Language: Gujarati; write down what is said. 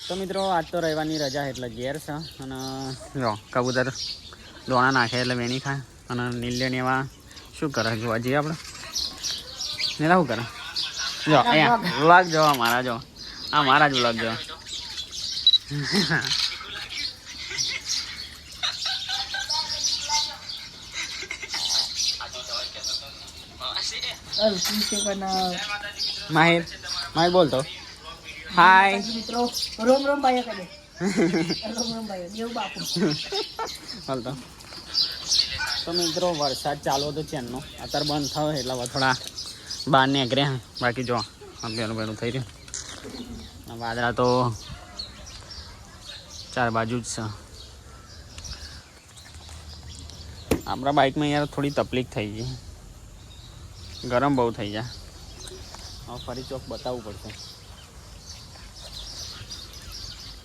તો મિત્રો આજ તો રવિવારની રજા એટલે ઘેર છે અને જો કબૂતર દોણા નાખે એટલે વેણી ખાય અને નીલ્યને એવા શું કરે જોવા જઈએ આપણે ને શું કરે જો અહીંયા વ્લોગ જો મારા જો આ મારા જ વ્લોગ જો માહિર માહિર બોલતો હાય મિત્રો રોમ રોમ ભાઈ કરે રોમ રોમ ભાઈ દેવ બાપુ બોલતો તો મિત્રો વરસાદ ચાલુ હતો ચેનનો અત્યારે બંધ થયો એટલે થોડા બહાર નીકળ્યા બાકી જો પેલું પેલું થઈ રહ્યું વાદળા તો ચાર બાજુ જ છે આપણા બાઇકમાં યાર થોડી તકલીફ થઈ ગઈ ગરમ બહુ થઈ જાય હવે ફરી ચોક બતાવવું પડશે